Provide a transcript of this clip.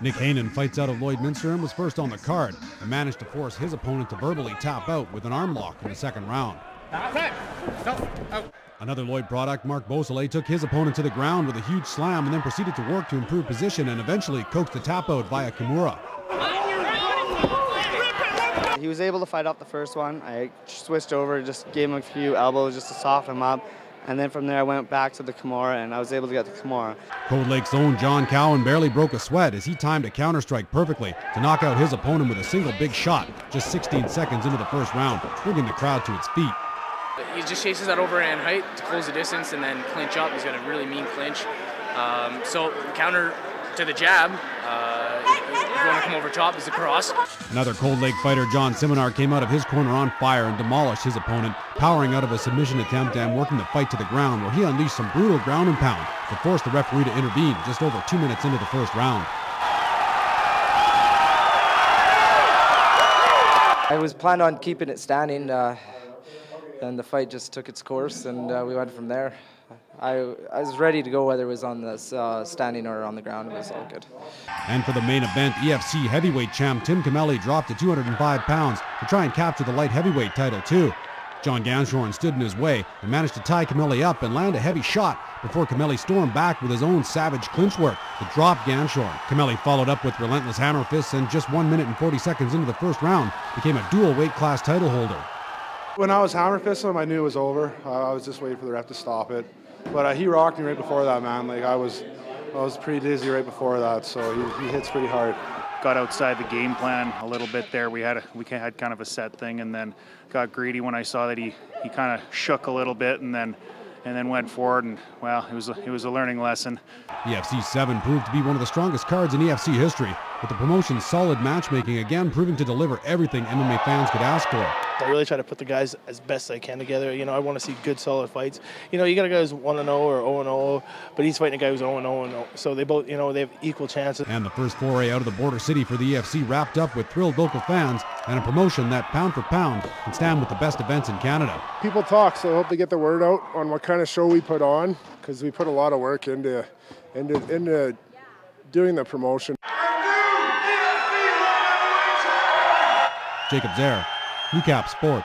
Nick Hainan fights out of Lloyd Minster and was first on the card and managed to force his opponent to verbally tap out with an arm lock in the second round. Another Lloyd product, Mark Beausoleil, took his opponent to the ground with a huge slam and then proceeded to work to improve position and eventually coaxed the tap out via Kimura. He was able to fight off the first one. I switched over, just gave him a few elbows just to soften him up. And then from there I went back to the Kimura and I was able to get the Kimura. Cold Lake's own John Cowan barely broke a sweat as he timed a counter-strike perfectly to knock out his opponent with a single big shot just 16 seconds into the first round, bringing the crowd to its feet. He just chases that overhand height to close the distance and then clinch up. He's got a really mean clinch. So counter to the jab, if you want to come over top, is the cross. Another Cold Lake fighter, John Simonar, came out of his corner on fire and demolished his opponent, powering out of a submission attempt and working the fight to the ground, where he unleashed some brutal ground and pound that forced the referee to intervene just over 2 minutes into the first round. I was planned on keeping it standing, and the fight just took its course, and we went from there. I was ready to go whether it was on the standing or on the ground. It was all good. And for the main event, EFC heavyweight champ Tim Camelli dropped to 205 pounds to try and capture the light heavyweight title too. John Ganshorn stood in his way and managed to tie Camelli up and land a heavy shot before Camelli stormed back with his own savage clinch work that dropped Ganshorn. Camelli followed up with relentless hammer fists and just 1 minute and 40 seconds into the first round became a dual weight class title holder. When I was hammer fisting him, I knew it was over. I was just waiting for the ref to stop it. But he rocked me right before that, man. Like I was pretty dizzy right before that, so he hits pretty hard. Got outside the game plan a little bit there. We had kind of a set thing, and then got greedy when I saw that he kind of shook a little bit, and then went forward, and well, it was a learning lesson. EFC 7 proved to be one of the strongest cards in EFC history, with the promotion's solid matchmaking again proving to deliver everything MMA fans could ask for. I really try to put the guys as best I can together. You know, I want to see good, solid fights. You know, you got a guy who's 1-0 or 0-0, but he's fighting a guy who's 0-0. So they both, you know, they have equal chances. And the first foray out of the border city for the EFC wrapped up with thrilled local fans and a promotion that, pound for pound, can stand with the best events in Canada. People talk, so I hope they get the word out on what kind of show we put on, because we put a lot of work into doing the promotion. Jacob Zare, Newcap Sports.